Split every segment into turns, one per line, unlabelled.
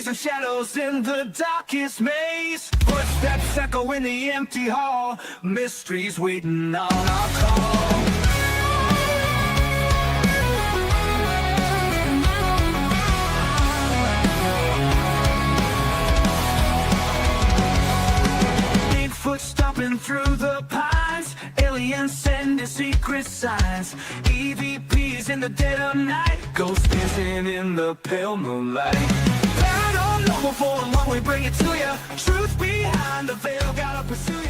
Mysteries and shadows in the darkest maze. Footsteps echo in the empty hall. Mysteries waiting on our call. Bigfoot stomping through the pines. Aliens sending secret signs. EVPs in the dead of night. Ghosts dancing in the pale moonlight. Paranormal for a long we bring it to you. Truth behind the veil, gotta pursue you.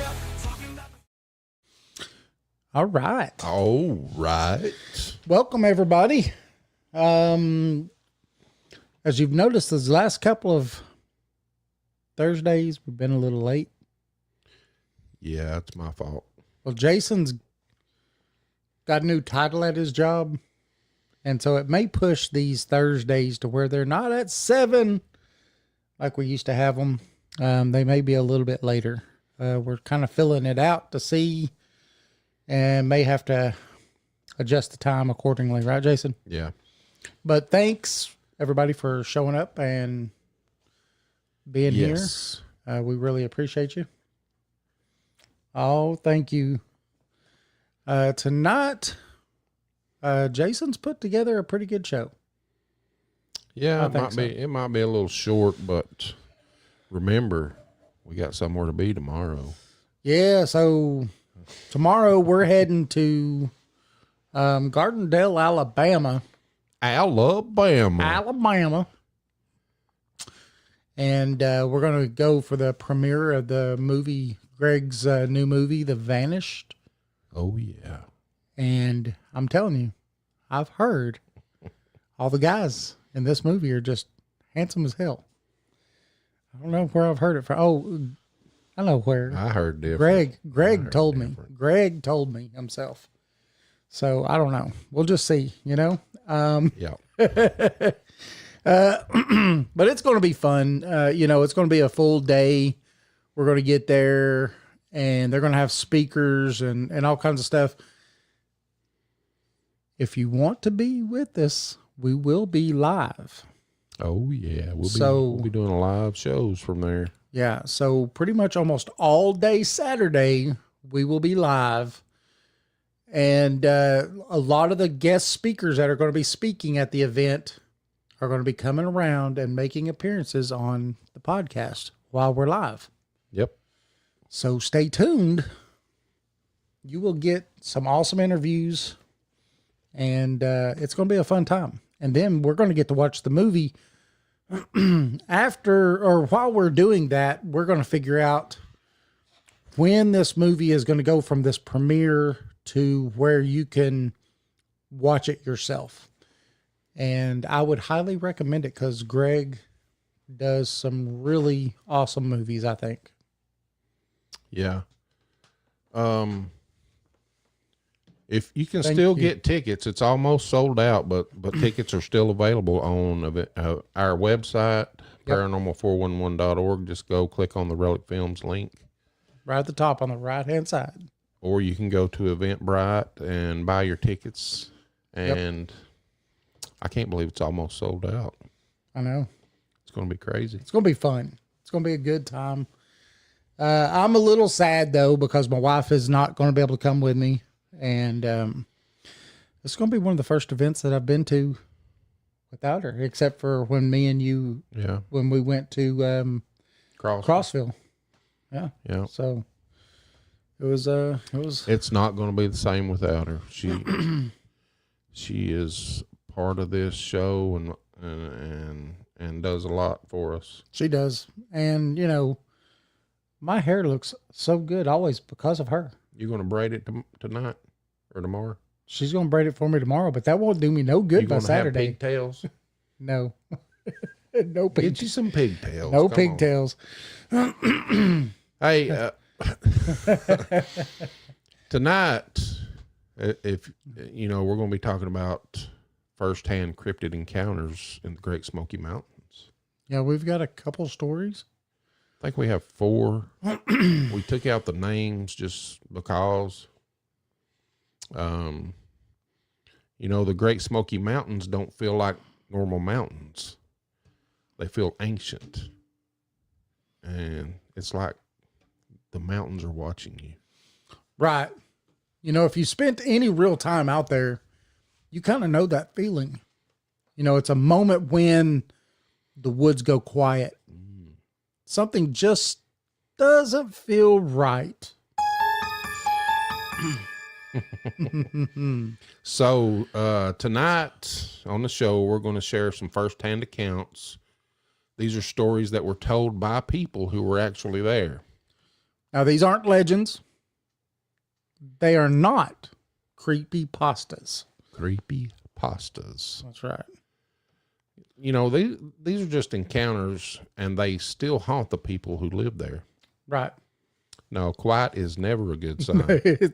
All right.
All right.
Welcome, everybody. As you've noticed, these last couple of Thursdays, we've been a little late.
Yeah, it's my fault.
Well, Jason's got a new title at his job, and so it may push these Thursdays to where they're not at 7 like we used to have them. They may be a little bit later. We're kind of filling it out to see, and may have to adjust the time accordingly, right, Jason?
Yeah.
But thanks, everybody, for showing up and being here. We really appreciate you. Oh, thank you. Tonight, Jason's put together a pretty good show.
Yeah, it might be a little short, but remember, we got somewhere to be tomorrow.
Yeah, so tomorrow we're heading to Gardendale, Alabama. Alabama. And we're going to go for the premiere of the movie, Greg's new movie, The Vanished.
Oh, yeah.
And I'm telling you, I've heard all the guys in this movie are just handsome as hell. I don't know where I've heard it from. Oh, I know where.
I heard different.
Greg told me. Greg told me himself. So I don't know. We'll just see, you know?
Yeah.
But it's going to be fun. It's going to be a full day. We're going to get there, and they're going to have speakers and all kinds of stuff. If you want to be with us, we will be live.
Oh, yeah. We'll be doing live shows from there.
Yeah, so pretty much almost all day Saturday, we will be live. And a lot of the guest speakers that are going to be speaking at the event are going to be coming around and making appearances on the podcast while we're live.
Yep.
So stay tuned. You will get some awesome interviews, and it's going to be a fun time. And then we're going to get to watch the movie after, or while we're doing that, we're going to figure out when this movie is going to go from this premiere to where you can watch it yourself. And I would highly recommend it because Greg does some really awesome movies, I think.
Yeah. If you can still get tickets, it's almost sold out, but tickets are still available on our website, paranormal411.org. Just go click on the Relic Films link.
Right at the top on the right-hand side.
Or you can go to Eventbrite and buy your tickets. And I can't believe it's almost sold out.
I know.
It's going to be crazy.
It's going to be fun. It's going to be a good time. I'm a little sad, though, because my wife is not going to be able to come with me. And it's going to be one of the first events that I've been to without her, except for when me and you, when we went to Crossville. Yeah.
Yeah.
So it was.
It's not going to be the same without her. She is part of this show and does a lot for us.
She does. And, my hair looks so good always because of her.
You going to braid it tonight or tomorrow?
She's going to braid it for me tomorrow, but that won't do me no good by Saturday.
Have pigtails?
No. No pigtails.
Get you some pigtails.
No pigtails.
Hey, tonight, if we're going to be talking about firsthand cryptid encounters in the Great Smoky Mountains.
Yeah, we've got a couple stories.
I think we have 4. We took out the names just because. The Great Smoky Mountains don't feel like normal mountains. They feel ancient. And it's like the mountains are watching you.
Right. You know, if you spent any real time out there, you kind of know that feeling. You know, it's a moment when the woods go quiet. Something just doesn't feel right.
So tonight on the show, we're going to share some firsthand accounts. These are stories that were told by people who were actually there.
Now, these aren't legends. They are not creepy pastas.
Creepy pastas.
That's right.
You know, these are just encounters, and they still haunt the people who live there.
Right.
No, quiet is never a good sign.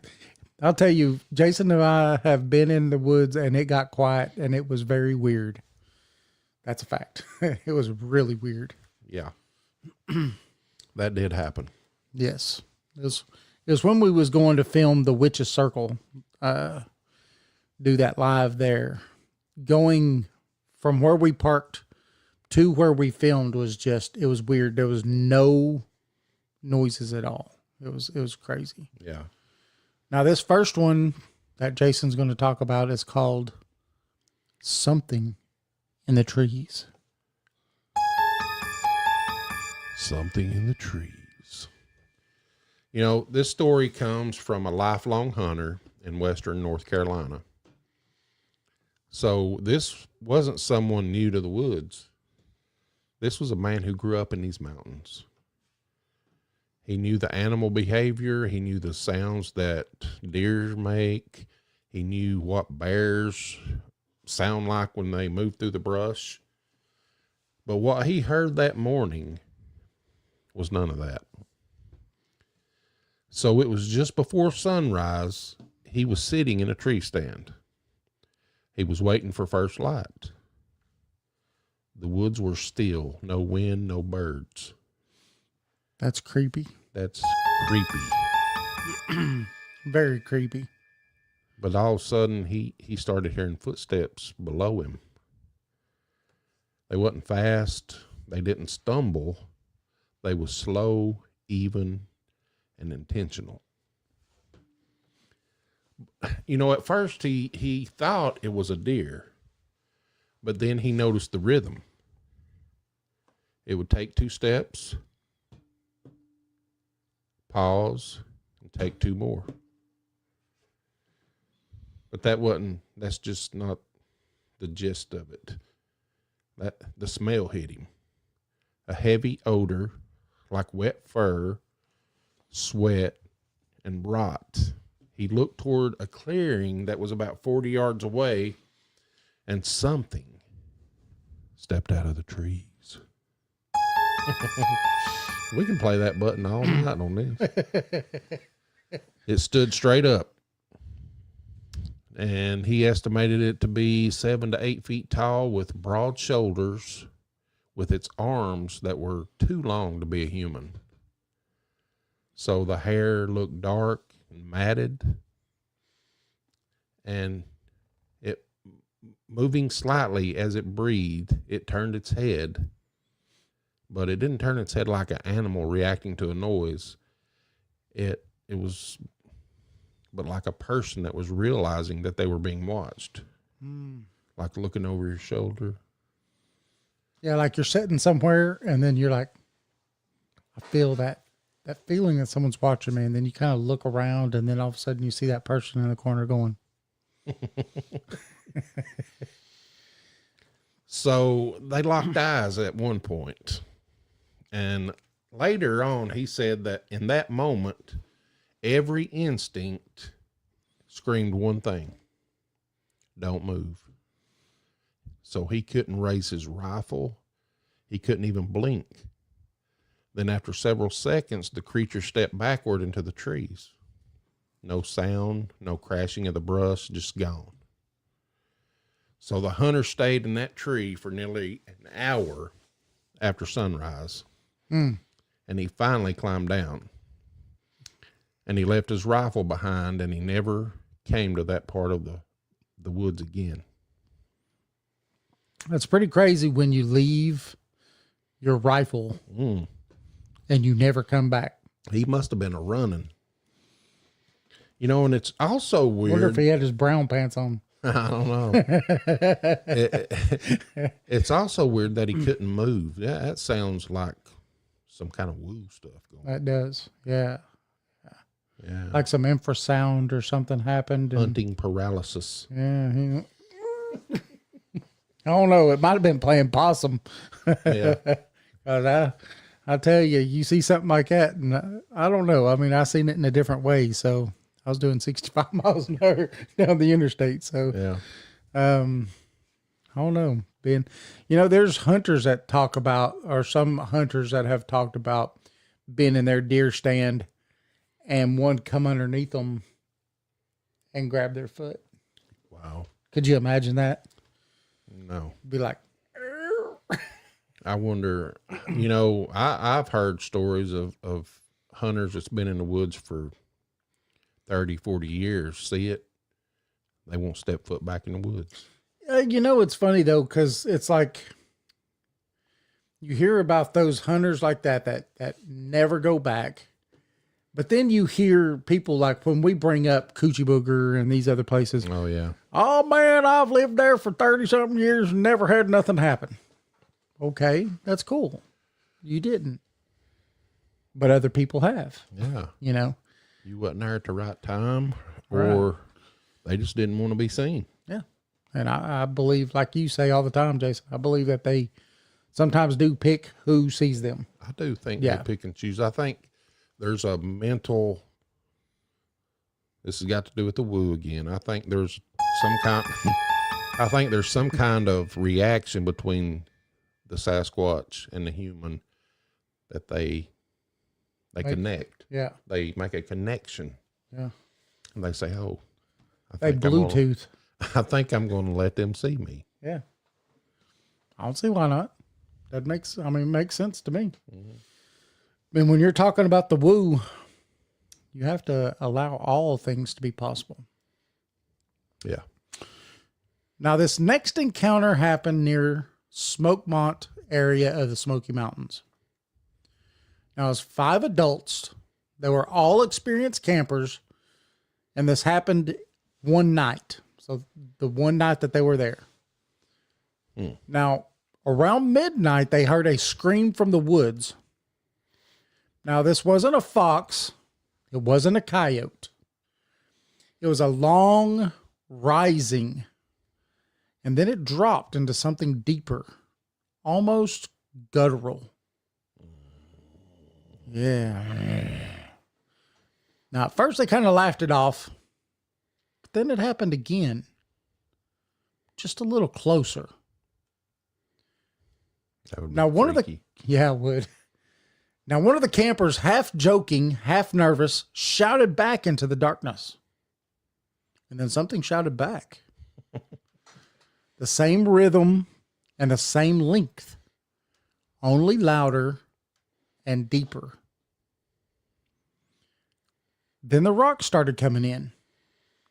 I'll tell you, Jason and I have been in the woods and it got quiet and it was very weird. That's a fact. It was really weird.
Yeah. That did happen.
Yes. It was when we was going to film the Witch's Circle, do that live there. Going from where we parked to where we filmed it was weird. There was no noises at all. It was crazy.
Yeah.
Now, this first one that Jason's going to talk about is called Something in the Trees.
Something in the trees. You know, this story comes from a lifelong hunter in western North Carolina. So this wasn't someone new to the woods. This was a man who grew up in these mountains. He knew the animal behavior. He knew the sounds that deer make. He knew what bears sound like when they move through the brush. But what he heard that morning was none of that. So it was just before sunrise. He was sitting in a tree stand. He was waiting for first light. The woods were still, no wind, no birds.
That's creepy.
That's creepy.
Very creepy.
But all of a sudden, he started hearing footsteps below him. They wasn't fast. They didn't stumble. They was slow, even, and intentional. You know, at first he thought it was a deer, but then he noticed the rhythm. It would take 2 steps, pause, and take 2 more. But that's just not the gist of it. The smell hit him. A heavy odor like wet fur, sweat, and rot. He looked toward a clearing that was about 40 yards away, and something stepped out of the trees. We can play that button all night on this. It stood straight up, and he estimated it to be 7 to 8 feet tall with broad shoulders, with its arms that were too long to be a human. So the hair looked dark and matted, and it, moving slightly as it breathed, it turned its head, but it didn't turn its head like an animal reacting to a noise. It was, but like a person that was realizing that they were being watched, like looking over your shoulder.
Yeah, like you're sitting somewhere and then you're like, I feel that feeling that someone's watching me, and then you kind of look around and then all of a sudden you see that person in the corner going.
So they locked eyes at one point. And later on, he said that in that moment, every instinct screamed one thing: don't move. So he couldn't raise his rifle. He couldn't even blink. Then after several seconds, the creature stepped backward into the trees. No sound, no crashing of the brush, just gone. So the hunter stayed in that tree for nearly an hour after sunrise. And he finally climbed down. And he left his rifle behind, and he never came to that part of the woods again.
That's pretty crazy when you leave your rifle
Mm.
and you never come back.
He must have been a running. You know, and it's also weird.
Wonder if he had his brown pants on.
I don't know. It's also weird that he couldn't move. Yeah, that sounds like some kind of woo stuff going on.
That does. Yeah.
Yeah.
Like some infrasound or something happened. And,
Hunting paralysis.
yeah. I don't know. It might have been playing possum.
Yeah.
'Cause I tell you, you see something like that, and I don't know. I mean, I seen it in a different way. So I was doing 65 miles an hour down the interstate. So,
Yeah.
I don't know. There's hunters that talk about, or some hunters that have talked about being in their deer stand and one come underneath them and grab their foot.
Wow.
Could you imagine that?
No.
Be like,
I wonder, I've heard stories of hunters that's been in the woods for 30, 40 years, see it, they won't step foot back in the woods.
It's funny though, because it's like you hear about those hunters like that never go back. But then you hear people like when we bring up Coochie Booger and these other places.
Oh, yeah.
Oh, man, I've lived there for 30-something years and never had nothing happen. Okay, that's cool. You didn't. But other people have.
Yeah. You wasn't there at the right time, or they just didn't want to be seen.
Yeah. And I believe, like you say all the time, Jason, I believe that they sometimes do pick who sees them.
I do think they pick and choose. I think there's a mental, this has got to do with the woo again. I think there's some kind of reaction between the Sasquatch and the human that they connect.
Yeah.
They make a connection.
Yeah.
And they say, oh,
They Bluetooth.
I think I'm going to let them see me.
Yeah. I don't see why not. That makes sense to me. Mm-hmm. I mean, when you're talking about the woo, you have to allow all things to be possible.
Yeah.
Now, this next encounter happened near Smokemont area of the Smoky Mountains. Now, it was 5 adults. They were all experienced campers, and this happened one night. So the one night that they were there. Now, around midnight, they heard a scream from the woods. Now, this wasn't a fox. It wasn't a coyote. It was a long rising, and then it dropped into something deeper, almost guttural. Yeah. Now, at first, they kind of laughed it off, but then it happened again, just a little closer.
That would be
Now,
freaky.
it would. Now, one of the campers, half joking, half nervous, shouted back into the darkness. And then something shouted back. The same rhythm and the same length, only louder and deeper. Then the rocks started coming in.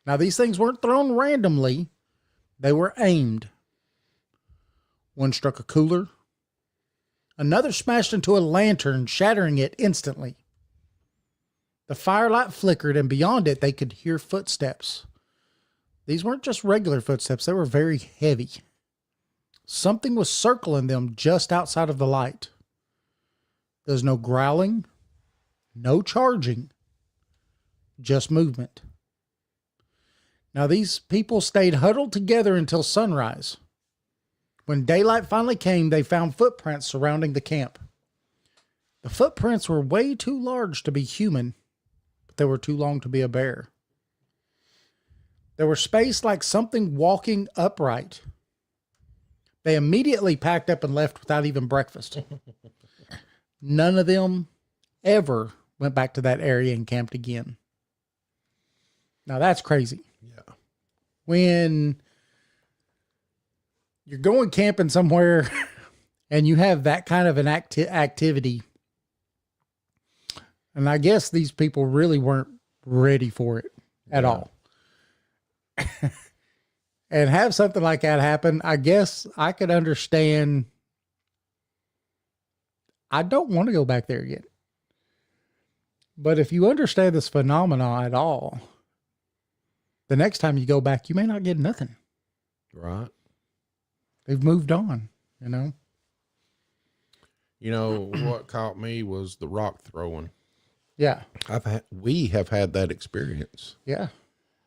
Now, these things weren't thrown randomly. They were aimed. One struck a cooler. Another smashed into a lantern, shattering it instantly. The firelight flickered, and beyond it, they could hear footsteps. These weren't just regular footsteps. They were very heavy. Something was circling them just outside of the light. There's no growling, no charging, just movement. Now, these people stayed huddled together until sunrise. When daylight finally came, they found footprints surrounding the camp. The footprints were way too large to be human, but they were too long to be a bear. They were spaced like something walking upright. They immediately packed up and left without even breakfast. None of them ever went back to that area and camped again. Now, that's crazy.
Yeah.
When you're going camping somewhere and you have that kind of an activity, and I guess these people really weren't ready for it at all. And have something like that happen, I guess I could understand I don't want to go back there again. But if you understand this phenomenon at all, the next time you go back, you may not get nothing.
Right.
They've moved on, you know?
You know, what caught me was the rock throwing.
Yeah.
We have had that experience.
Yeah.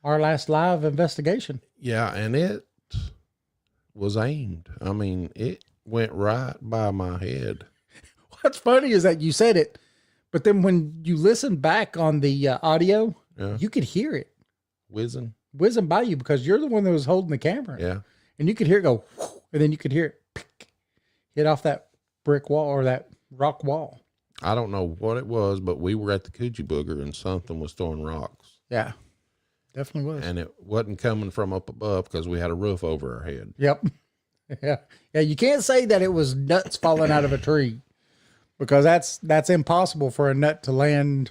Our last live investigation.
Yeah, and it was aimed. I mean, it went right by my head.
What's funny is that you said it, but then when you listen back on the audio, you could hear it
whizzing
by you because you're the one that was holding the camera.
Yeah.
And you could hear it go, whoosh, and then you could hear it hit off that brick wall or that rock wall.
I don't know what it was, but we were at the Coochie Booger and something was throwing rocks.
Yeah, definitely was.
And it wasn't coming from up above because we had a roof over our head.
Yep. Yeah. Yeah. You can't say that it was nuts falling out of a tree because that's impossible for a nut to land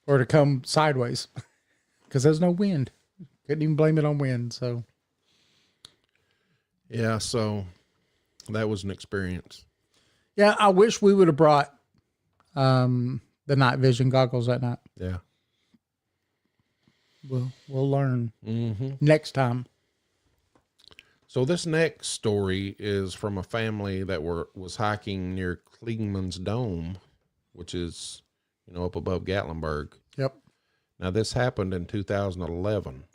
or to come sideways because there's no wind. Couldn't even blame it on wind. So.
Yeah. So that was an experience.
Yeah. I wish we would have brought the night vision goggles that night.
Yeah.
We'll learn next time.
So this next story is from a family that was hiking near Kliegman's Dome, which is, up above Gatlinburg.
Yep.
Now this happened in 2011.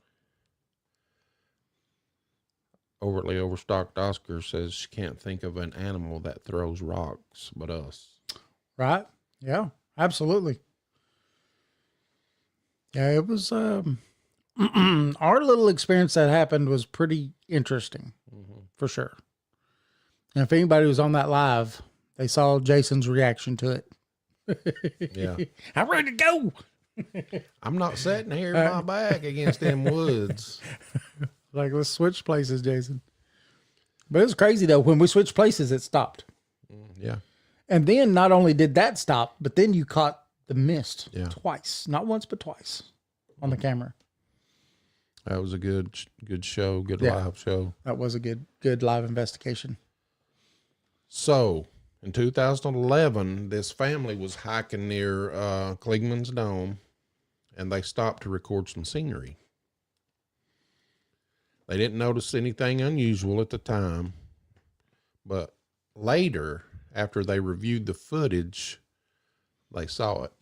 Overtly overstocked Oscar says she can't think of an animal that throws rocks but us.
Right? Yeah, absolutely. Yeah, it was our little experience that happened was pretty interesting, for sure. And if anybody was on that live, they saw Jason's reaction to it.
Yeah.
I'm ready to go.
I'm not sitting here in my back against them woods.
Like, let's switch places, Jason. But it was crazy, though. When we switched places, it stopped.
Yeah.
And then not only did that stop, but then you caught the mist twice. Not once, but twice on the camera.
That was a good show, good live show.
That was a good live investigation.
So, in 2011, this family was hiking near Kliegman's Dome, and they stopped to record some scenery. They didn't notice anything unusual at the time, but later, after they reviewed the footage, they saw it.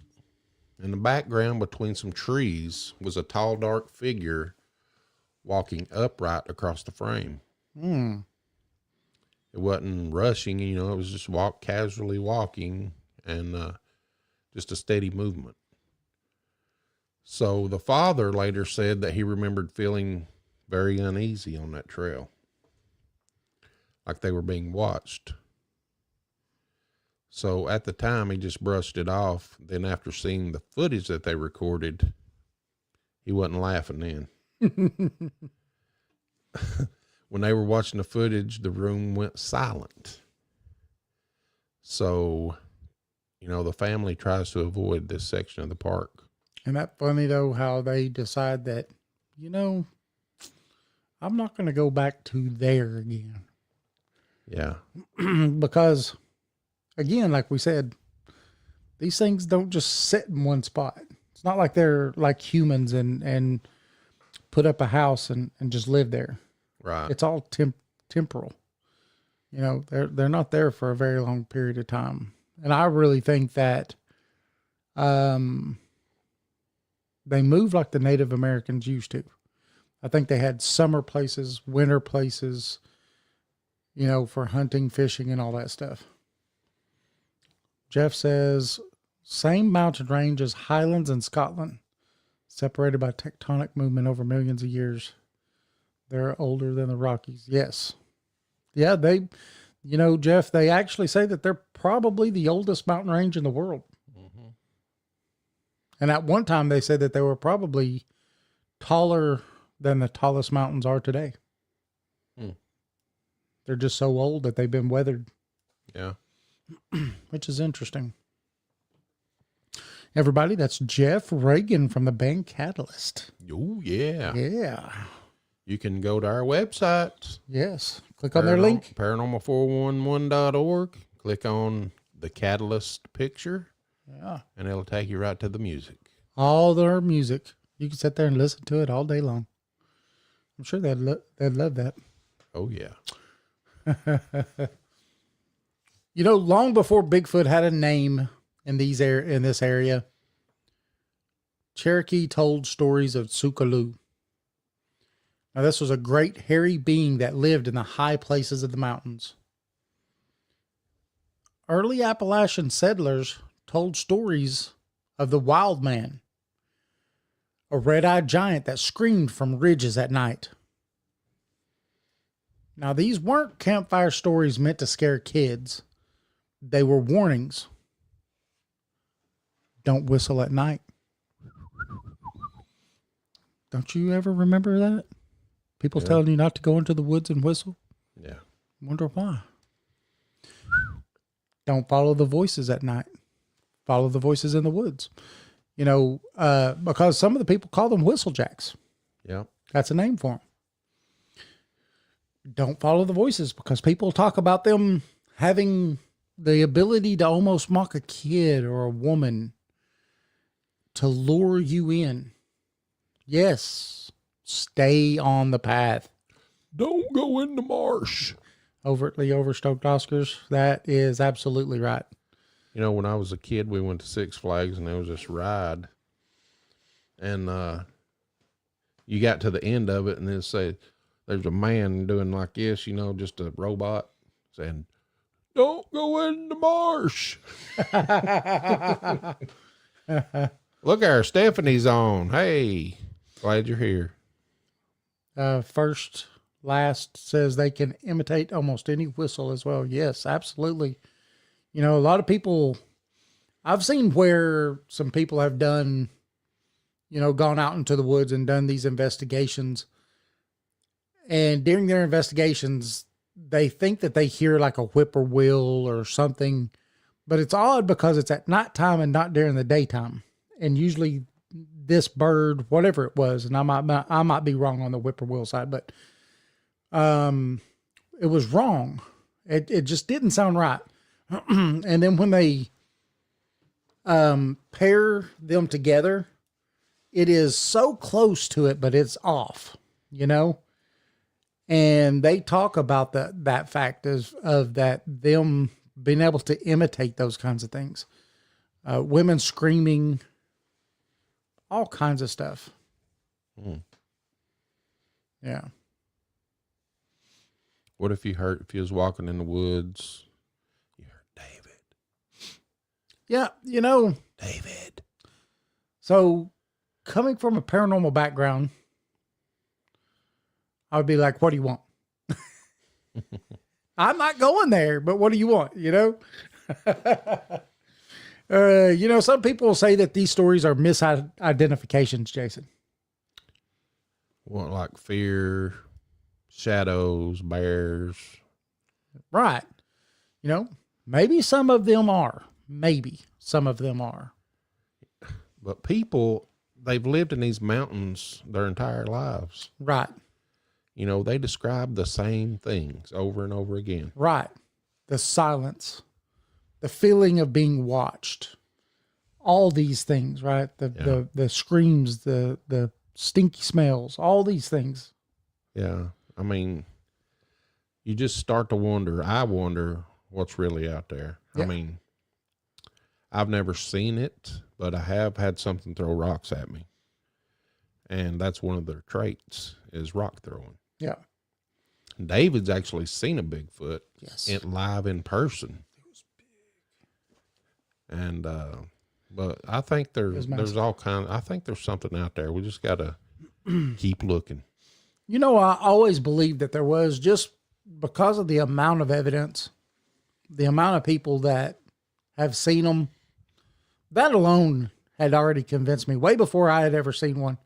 In the background between some trees was a tall, dark figure walking upright across the frame. It wasn't rushing, it was just casually walking and just a steady movement. So the father later said that he remembered feeling very uneasy on that trail, like they were being watched. So at the time, he just brushed it off. Then after seeing the footage that they recorded, he wasn't laughing then. When they were watching the footage, the room went silent. So, the family tries to avoid this section of the park.
Isn't that funny, though, how they decide that, I'm not going to go back to there again.
Yeah.
Because, again, like we said, these things don't just sit in one spot. It's not like they're like humans and put up a house and just live there.
Right.
It's all temporal. They're not there for a very long period of time. And I really think that they move like the Native Americans used to. I think they had summer places, winter places, for hunting, fishing, and all that stuff. Jeff says, same mountain range as Highlands in Scotland, separated by tectonic movement over millions of years. They're older than the Rockies. Yes. Yeah, they, Jeff, they actually say that they're probably the oldest mountain range in the world. Mm-hmm. And at one time they said that they were probably taller than the tallest mountains are today. They're just so old that they've been weathered.
Yeah.
Which is interesting. Everybody, that's Jeff Reagan from the band Catalyst.
Oh, yeah.
Yeah.
You can go to our website.
Yes. Click on their link.
Paranormal411.org. Click on the Catalyst picture.
Yeah.
And it'll take you right to the music.
All their music. You can sit there and listen to it all day long. I'm sure they'd love that.
Oh, yeah.
You know, long before Bigfoot had a name in this area, Cherokee told stories of Tsukalu. Now, this was a great hairy being that lived in the high places of the mountains. Early Appalachian settlers told stories of the wild man, a red-eyed giant that screamed from ridges at night. Now, these weren't campfire stories meant to scare kids. They were warnings. Don't whistle at night. Don't you ever remember that? People telling you not to go into the woods and whistle?
Yeah.
Wonder why. Don't follow the voices at night. Follow the voices in the woods. You know, because some of the people call them whistlecjacks.
Yeah.
That's a name for them. Don't follow the voices because people talk about them having the ability to almost mock a kid or a woman to lure you in. Yes, stay on the path.
Don't go in the marsh.
Overtly overstoked Oscars. That is absolutely right.
You know, when I was a kid, we went to Six Flags and there was this ride. And you got to the end of it and then say, there's a man doing like this, you know, just a robot saying, don't go in the marsh. Look, our Stephanie's on. Hey, glad you're here.
First, last says they can imitate almost any whistle as well. Yes, absolutely. You know, a lot of people, I've seen where some people have done, you know, gone out into the woods and done these investigations. And during their investigations, they think that they hear like a whippoorwill or something, but it's odd because it's at nighttime and not during the daytime. And usually this bird, whatever it was, and I might be wrong on the whippoorwill side, but it was wrong. It just didn't sound right. And then when they pair them together, it is so close to it, but it's off, you know? And they talk about that fact of that them being able to imitate those kinds of things. Women screaming, all kinds of stuff. Yeah.
What if you was walking in the woods, you heard David.
Yeah, you know.
David.
So coming from a paranormal background, I would be like, what do you want? I'm not going there, but what do you want? You know? You know, some people say that these stories are misidentifications, Jason.
What, like fear, shadows, bears?
Right. You know, maybe some of them are. Maybe some of them are.
But people, they've lived in these mountains their entire lives.
Right.
You know, they describe the same things over and over again.
Right. The silence, the feeling of being watched, all these things, right? The screams, the stinky smells, all these things.
Yeah. I mean, you just start to wonder. I wonder what's really out there. Yeah. I mean, I've never seen it, but I have had something throw rocks at me. And that's one of their traits is rock throwing.
Yeah.
David's actually seen a Bigfoot live in person.
It was big.
And, but I think there's all kind. I think there's something out there. We just got to keep looking.
You know, I always believed that there was, just because of the amount of evidence, the amount of people that have seen them. That alone had already convinced me, way before I had ever seen one.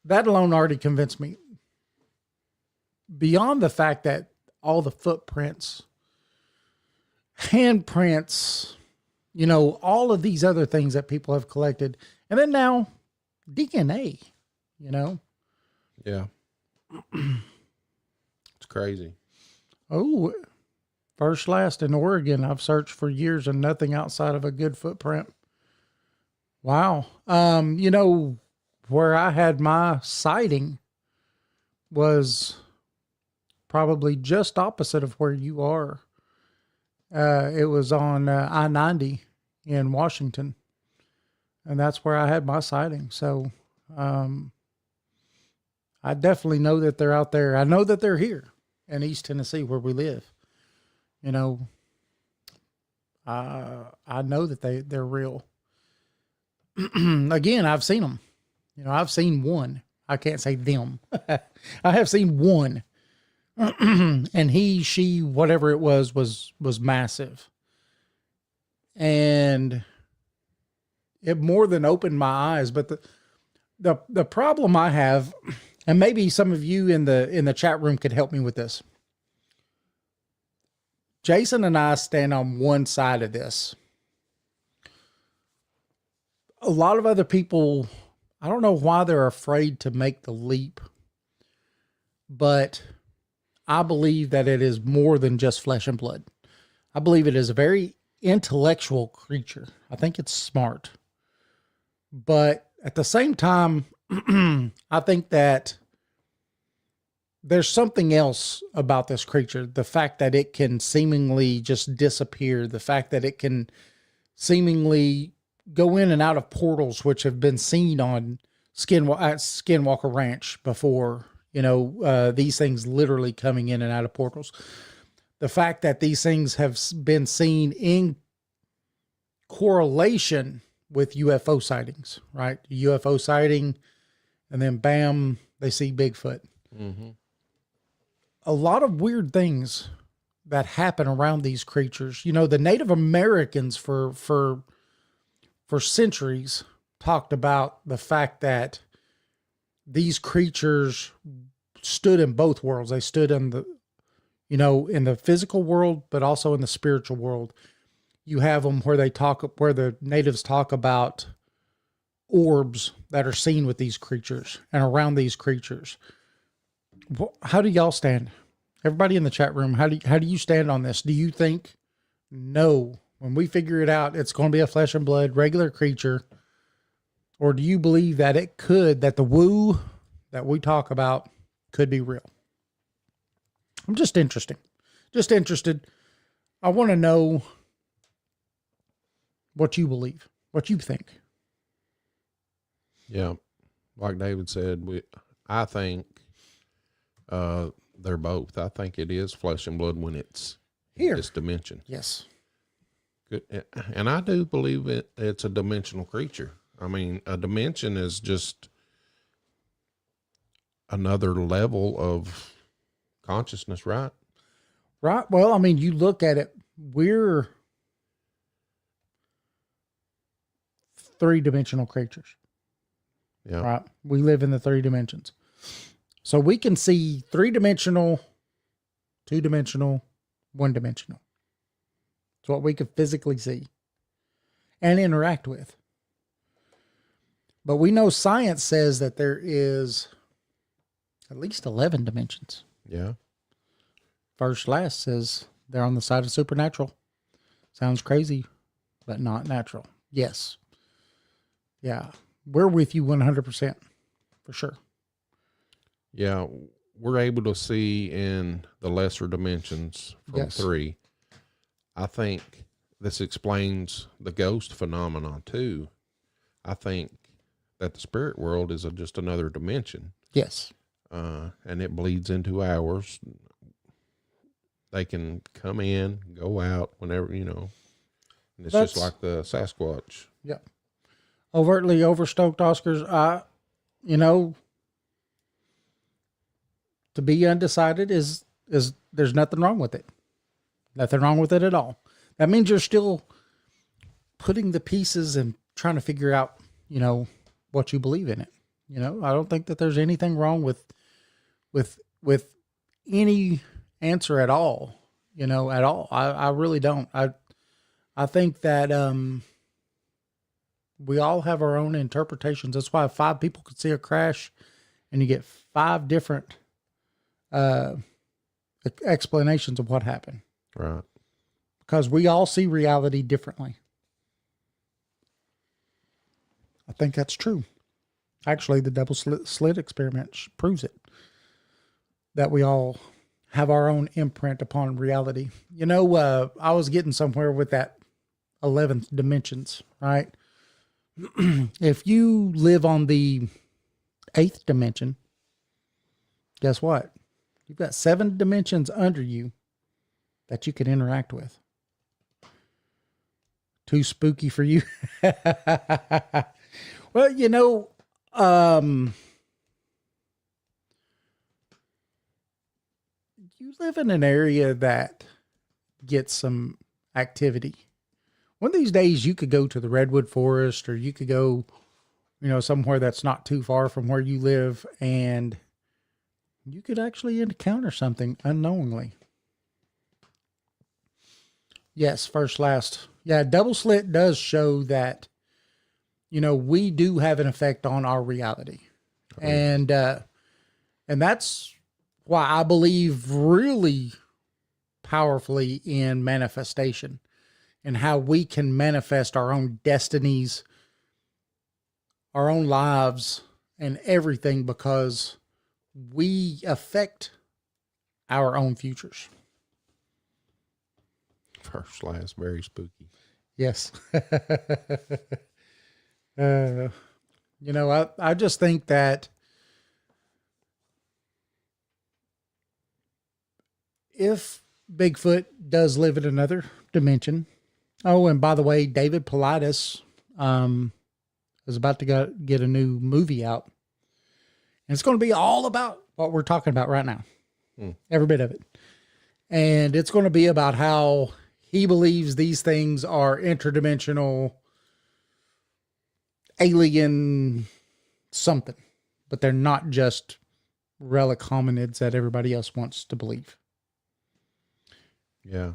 That alone already convinced me. Beyond the fact that all the footprints, handprints, you know, all of these other things that people have collected. And then now DNA, you know?
Yeah. It's crazy.
Oh, First, last in Oregon. I've searched for years and nothing outside of a good footprint. Wow. You know, where I had my sighting was probably just opposite of where you are. It was on I-90 in Washington. And that's where I had my sighting. So I definitely know that they're out there. I know that they're here in East Tennessee where we live. You know, I know that they're real. Again, I've seen them. You know, I've seen one. I can't say them. I have seen one. And he, she, whatever it was massive. And it more than opened my eyes. But the problem I have, and maybe some of you in the chat room could help me with this. Jason and I stand on one side of this. A lot of other people, I don't know why they're afraid to make the leap, but I believe that it is more than just flesh and blood. I believe it is a very intellectual creature. I think it's smart. But at the same time, I think that there's something else about this creature. The fact that it can seemingly just disappear. The fact that it can seemingly go in and out of portals, which have been seen on Skinwalker Ranch before. You know, these things literally coming in and out of portals. The fact that these things have been seen in correlation with UFO sightings, right? UFO sighting, and then bam, they see Bigfoot. Mm-hmm. A lot of weird things that happen around these creatures. You know, the Native Americans for centuries talked about the fact that these creatures stood in both worlds. They stood in the, you know, in the physical world, but also in the spiritual world. You have them where the natives talk about orbs that are seen with these creatures and around these creatures. How do y'all stand? Everybody in the chat room, how do you stand on this? Do you think, no, when we figure it out, it's going to be a flesh and blood regular creature? Or do you believe that that the woo that we talk about could be real? I'm just interested. I want to know what you believe, what you think.
Yeah. Like David said, I think they're both. I think it is flesh and blood when it's
here,
this dimension.
Yes.
Good. And I do believe it's a dimensional creature. I mean, a dimension is just another level of consciousness, right?
Right. Well, I mean, you look at it, we're three-dimensional creatures.
Yeah.
Right. We live in the three dimensions. So we can see three-dimensional, two-dimensional, one-dimensional. It's what we can physically see and interact with. But we know science says that there is at least 11 dimensions.
Yeah.
First Last says they're on the side of supernatural. Sounds crazy, but not natural. Yes. Yeah. We're with you 100%. For sure.
Yeah. We're able to see in the lesser dimensions from 3. I think this explains the ghost phenomenon too. I think that the spirit world is just another dimension.
Yes.
And it bleeds into ours. They can come in, go out whenever, you know. And it's just like the Sasquatch.
Yeah. Overtly overstoked Oscars. You know, to be undecided is there's nothing wrong with it. Nothing wrong with it at all. That means you're still putting the pieces and trying to figure out, you know, what you believe in it. You know, I don't think that there's anything wrong with any answer at all, you know, at all. I really don't. I think that, we all have our own interpretations. That's why 5 people could see a crash and you get 5 different, explanations of what happened.
Right.
because we all see reality differently. I think that's true. Actually, the double slit experiment proves it, that we all have our own imprint upon reality. You know, I was getting somewhere with that 11th dimensions, right? If you live on the 8th dimension, guess what? You've got 7 dimensions under you that you can interact with. Too spooky for you? Well, you know, you live in an area that gets some activity. One of these days you could go to the Redwood Forest, or you could go, you know, somewhere that's not too far from where you live, and you could actually encounter something unknowingly. Yes, first, last. Yeah, double slit does show that, you know, we do have an effect on our reality. And that's why I believe really powerfully in manifestation and how we can manifest our own destinies, our own lives, and everything, because we affect our own futures.
First, last, very spooky.
Yes. You know, I just think that if Bigfoot does live in another dimension. Oh, and by the way, David Paulides is about to get a new movie out. And it's going to be all about what we're talking about right now. Every bit of it. And it's going to be about how he believes these things are interdimensional, alien something. But they're not just relic hominids that everybody else wants to believe.
Yeah.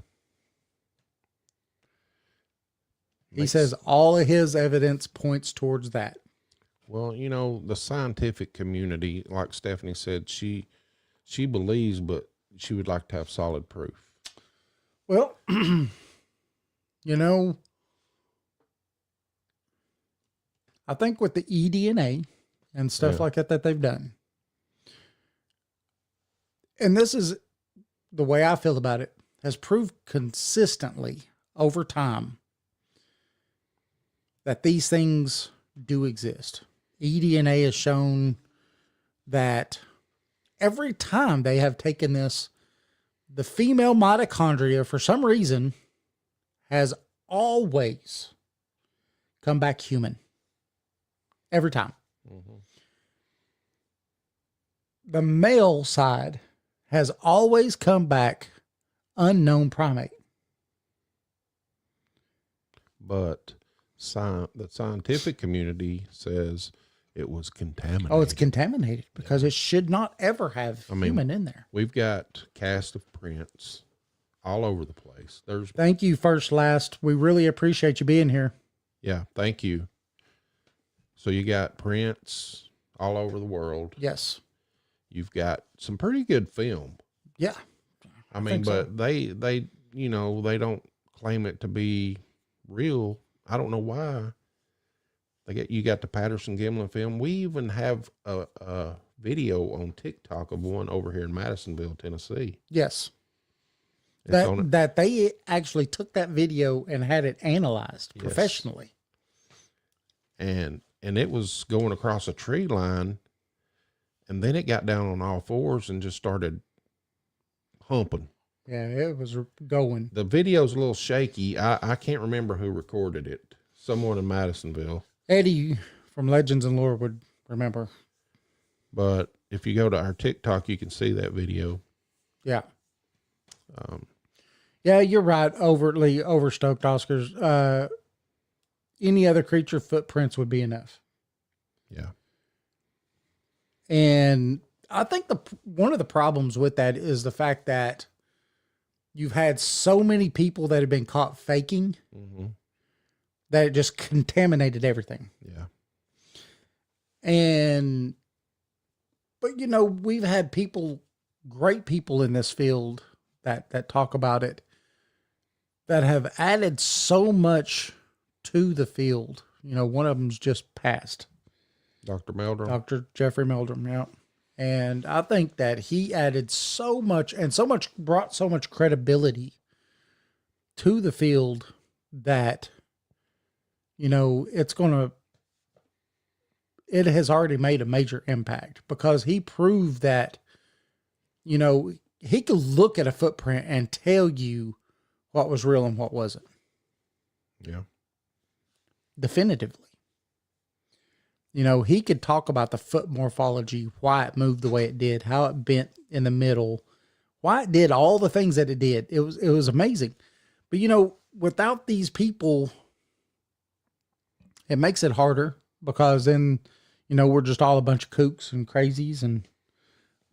He says all of his evidence points towards that.
Well, you know, the scientific community, like Stephanie said, she believes, but she would like to have solid proof.
Well, you know, I think with the eDNA and stuff like that they've done, and this is the way I feel about it, has proved consistently over time that these things do exist. eDNA has shown that every time they have taken this, the female mitochondria, for some reason, has always come back human. Every time. Mm-hmm. The male side has always come back unknown primate.
But the scientific community says it was contaminated.
Oh, it's contaminated because it should not ever have human in there.
We've got cast of prints all over the place.
Thank you, First Last. We really appreciate you being here.
Yeah, thank you. So you got prints all over the world.
Yes.
You've got some pretty good film.
Yeah.
I mean, but so. they you know, they don't claim it to be real. I don't know why. You got the Patterson Gimlin film. We even have a video on TikTok of one over here in Madisonville, Tennessee.
Yes. That they actually took that video and had it analyzed professionally.
And it was going across a tree line, and then it got down on all fours and just started humping.
Yeah, it was going.
The video's a little shaky. I can't remember who recorded it. Someone in Madisonville.
Eddie from Legends and Lore would remember.
But if you go to our TikTok, you can see that video.
Yeah. Yeah, you're right. Overtly overstoked, Oscars. Any other creature footprints would be enough.
Yeah.
And I think one of the problems with that is the fact that you've had so many people that have been caught faking that it just contaminated everything.
Yeah.
But you know, we've had great people in this field that talk about it. that have added so much to the field. You know, one of them's just passed.
Dr. Meldrum.
Dr. Jeffrey Meldrum, yeah. And I think that he added so much and brought so much credibility to the field that, you know, it has already made a major impact because he proved that, you know, he could look at a footprint and tell you what was real and what wasn't.
Yeah.
Definitively. You know, he could talk about the foot morphology, why it moved the way it did, how it bent in the middle, why it did all the things that it did. It was amazing. But, you know, without these people, it makes it harder because then, you know, we're just all a bunch of kooks and crazies and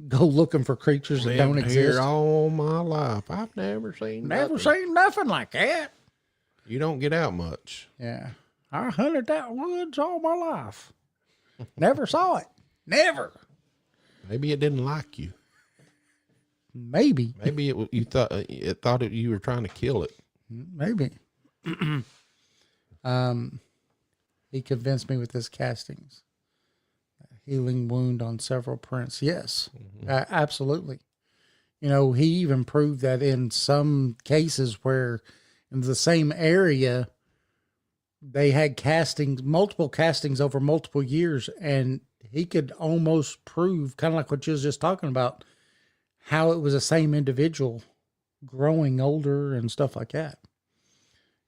go looking for creatures that don't exist.
Here all my life. I've never seen
nothing like that.
You don't get out much.
Yeah. I hunted that woods all my life. Never saw it. Never.
Maybe it didn't like you.
Maybe.
Maybe you thought you were trying to kill it.
Maybe. He convinced me with his castings. Healing wound on several prints. Yes, absolutely. You know, he even proved that in some cases where in the same area, they had multiple castings over multiple years, and he could almost prove, kind of like what you was just talking about, how it was the same individual growing older and stuff like that.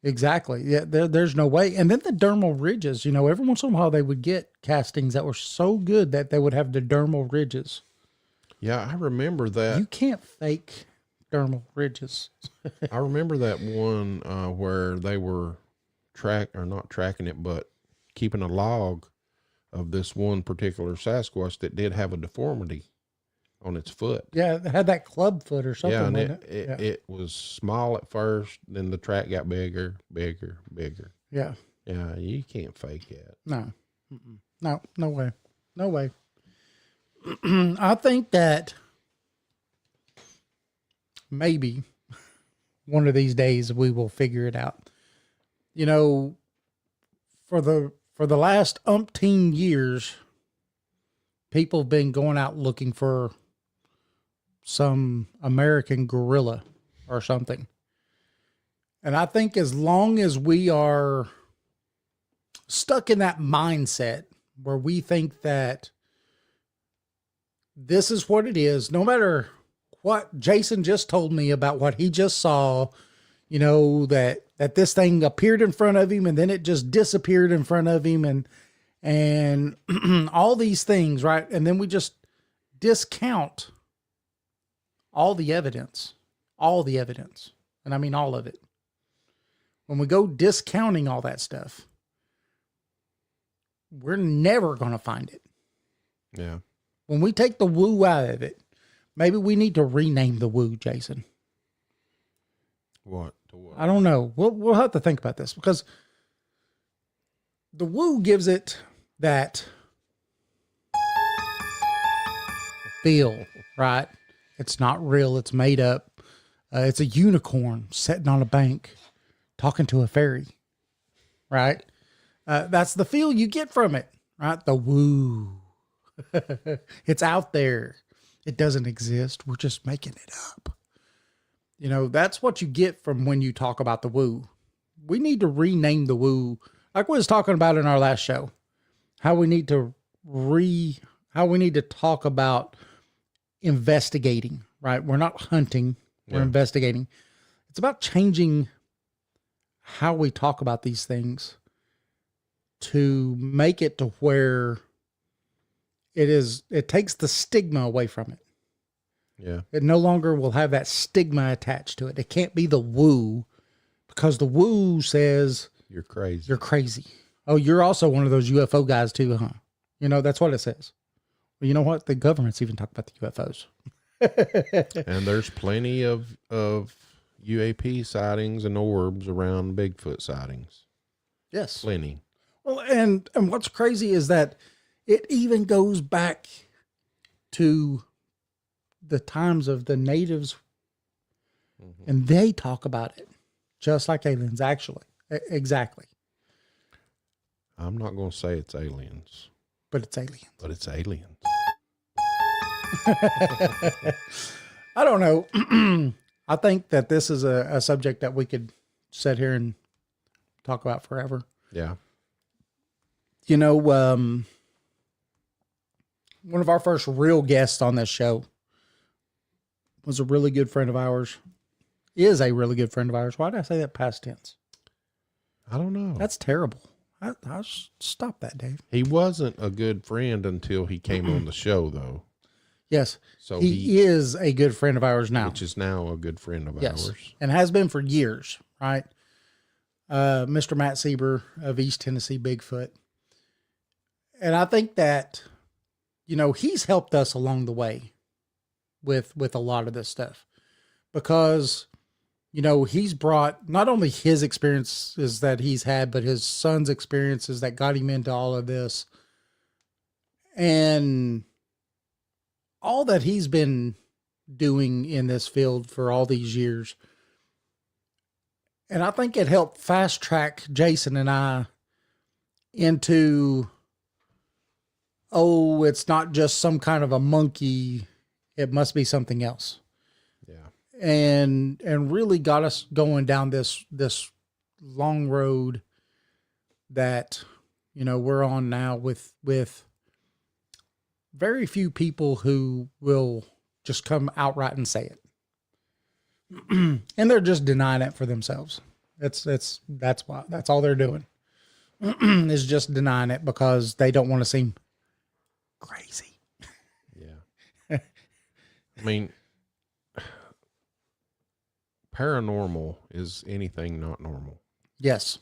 Exactly. Yeah, there's no way. And then the dermal ridges, you know, every once in a while they would get castings that were so good that they would have the dermal ridges.
Yeah, I remember that.
You can't fake dermal ridges.
I remember that one where they were not tracking it, but keeping a log of this one particular Sasquatch that did have a deformity on its foot.
Yeah, it had that club foot or something.
Yeah, and it was small at first, then the track got bigger.
Yeah.
Yeah, you can't fake that.
No. No way. No way. I think that maybe one of these days we will figure it out. You know, for the last umpteen years, people have been going out looking for some American gorilla or something. And I think as long as we are stuck in that mindset where we think that this is what it is, no matter what Jason just told me about what he just saw, you know, that this thing appeared in front of him and then it just disappeared in front of him and all these things, right? And then we just discount all the evidence. And I mean all of it. When we go discounting all that stuff, we're never going to find it.
Yeah.
When we take the woo out of it, maybe we need to rename the woo, Jason.
What? To what?
I don't know. We'll have to think about this because the woo gives it that feel, right? It's not real. It's made up. It's a unicorn sitting on a bank talking to a fairy, right? That's the feel you get from it, right? The woo. It's out there. It doesn't exist. We're just making it up. You know, that's what you get from when you talk about the woo. We need to rename the woo, like we was talking about in our last show. How we need to talk about investigating, right? We're not hunting, we're investigating. It's about changing how we talk about these things to make it to where it takes the stigma away from it.
Yeah.
It no longer will have that stigma attached to it. It can't be the woo because the woo says
you're crazy.
You're crazy. Oh, you're also one of those UFO guys too, huh? You know, that's what it says. Well, you know what? The government's even talking about the UFOs.
And there's plenty of UAP sightings and orbs around Bigfoot sightings.
Yes.
Plenty.
Well, and what's crazy is that it even goes back to the times of the natives, and they talk about it. just like aliens, actually. Exactly.
I'm not going to say it's aliens,
But it's aliens.
but it's aliens.
I don't know. I think that this is a subject that we could sit here and talk about forever.
Yeah.
You know, one of our first real guests on this show was a really good friend of ours. Is a really good friend of ours. Why did I say that past tense?
I don't know.
That's terrible. I'll stop that, Dave.
He wasn't a good friend until he came on the show, though.
Yes.
So
he is a good friend of ours now.
Which is now a good friend of ours.
And has been for years, right? Mr. Matt Sieber of East Tennessee Bigfoot. And I think that, you know, he's helped us along the way with a lot of this stuff. Because, you know, he's brought not only his experiences that he's had, but his son's experiences that got him into all of this. And all that he's been doing in this field for all these years. And I think it helped fast track Jason and I into, oh, it's not just some kind of a monkey. It must be something else.
Yeah.
And really got us going down this long road that, you know, we're on now with very few people who will just come outright and say it. And they're just denying it for themselves. That's why. That's all they're doing. Is just denying it because they don't want to seem crazy.
Yeah. I mean, paranormal is anything not normal.
Yes.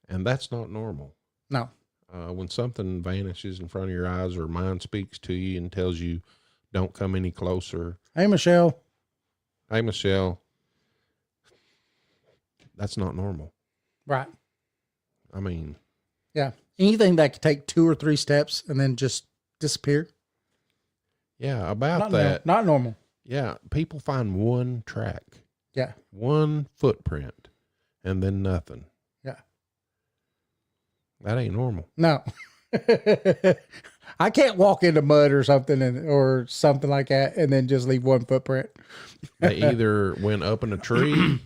And that's not normal.
No.
When something vanishes in front of your eyes or mind speaks to you and tells you, don't come any closer.
Hey, Michelle.
Hey, Michelle. That's not normal.
Right.
I mean.
Yeah. Anything that could take 2 or 3 steps and then just disappear.
Yeah, about
Not
that.
Not normal.
Yeah, people find one track.
Yeah.
One footprint and then nothing.
Yeah.
That ain't normal.
No. I can't walk into mud or something or something like that and then just leave one footprint.
They either went up in a tree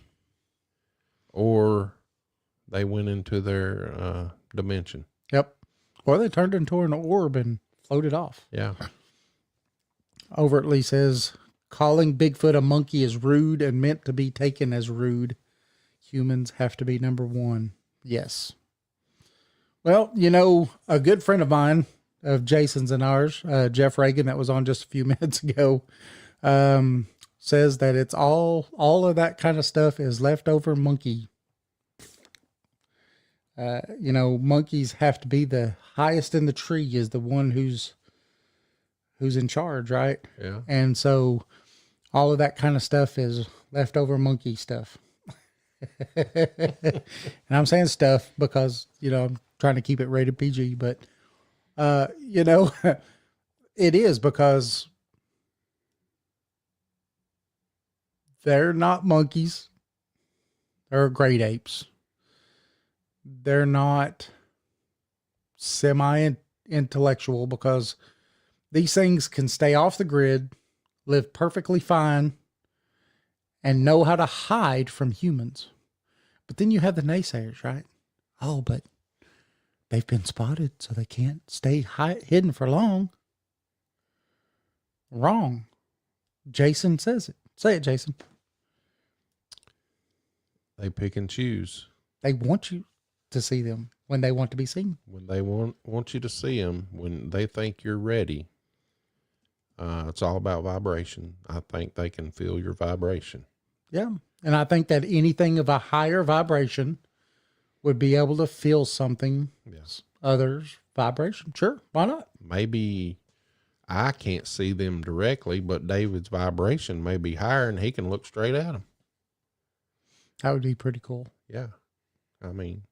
or they went into their dimension.
Yep. Or they turned into an orb and floated off.
Yeah.
Overtly says, calling Bigfoot a monkey is rude and meant to be taken as rude. Humans have to be number one. Yes. Well, you know, a good friend of mine, of Jason's and ours, Jeff Reagan, that was on just a few minutes ago, says that it's all of that kind of stuff is leftover monkey. You know, monkeys have to be the highest in the tree is the one who's in charge, right?
Yeah.
And so all of that kind of stuff is leftover monkey stuff. And I'm saying stuff because, you know, I'm trying to keep it rated PG, but, you know, it is because they're not monkeys. They're great apes. They're not semi-intellectual because these things can stay off the grid, live perfectly fine, and know how to hide from humans. But then you have the naysayers, right? Oh, but they've been spotted, so they can't stay hidden for long. Wrong. Jason says it. Say it, Jason.
They pick and choose.
They want you to see them when they want to be seen.
When they want you to see them, when they think you're ready. It's all about vibration. I think they can feel your vibration.
Yeah. And I think that anything of a higher vibration would be able to feel something.
Yes.
Others' vibration. Sure. Why not?
Maybe I can't see them directly, but David's vibration may be higher and he can look straight at them.
That would be pretty cool.
Yeah. I mean,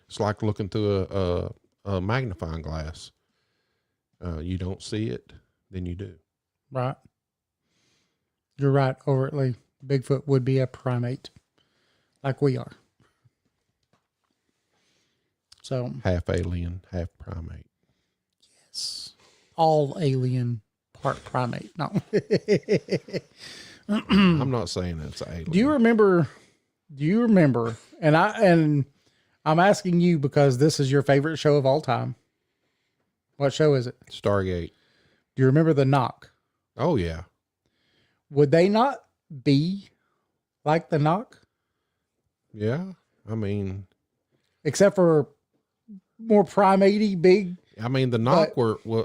it's like looking through a magnifying glass. You don't see it, then you do.
Right. You're right. Overtly, Bigfoot would be a primate. like we are. So
half alien, half primate.
yes, all alien, part primate. No.
I'm not saying it's alien.
Do you remember? And I'm asking you because this is your favorite show of all time. What show is it?
Stargate.
Do you remember The Knock?
Oh yeah.
Would they not be like The Knock?
Yeah. I mean,
except for more primate-y, big.
I mean, the Knock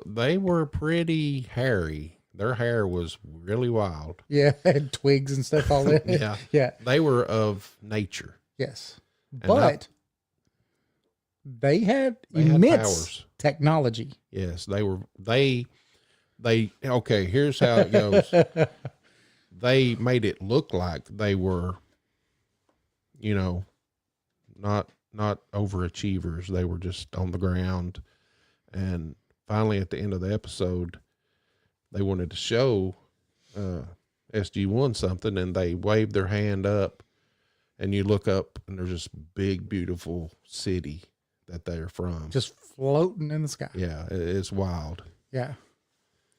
they were pretty hairy. Their hair was really wild.
Yeah, had twigs and stuff all in it.
Yeah.
Yeah.
They were of nature.
Yes.
And
But they had immense technology.
Yes, they okay, here's how it goes. They made it look like they were, you know, not overachievers. They were just on the ground. And finally at the end of the episode, they wanted to show SG-1 something, and they waved their hand up, and you look up and there's this big, beautiful city that they're from.
Just floating in the sky.
Yeah, it's wild.
Yeah.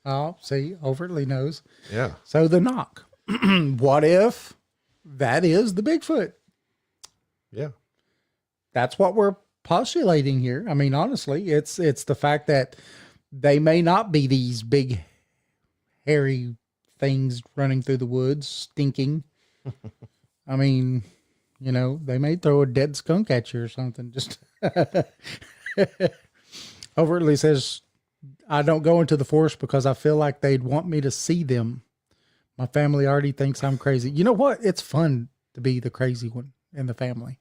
Oh, see, overtly knows.
Yeah.
So The Knock. What if that is the Bigfoot?
Yeah.
That's what we're postulating here. I mean, honestly, it's the fact that they may not be these big, hairy things running through the woods, stinking. I mean, you know, they may throw a dead skunk at you or something. Just overtly says, I don't go into the forest because I feel like they'd want me to see them. My family already thinks I'm crazy. You know what? It's fun to be the crazy one in the family.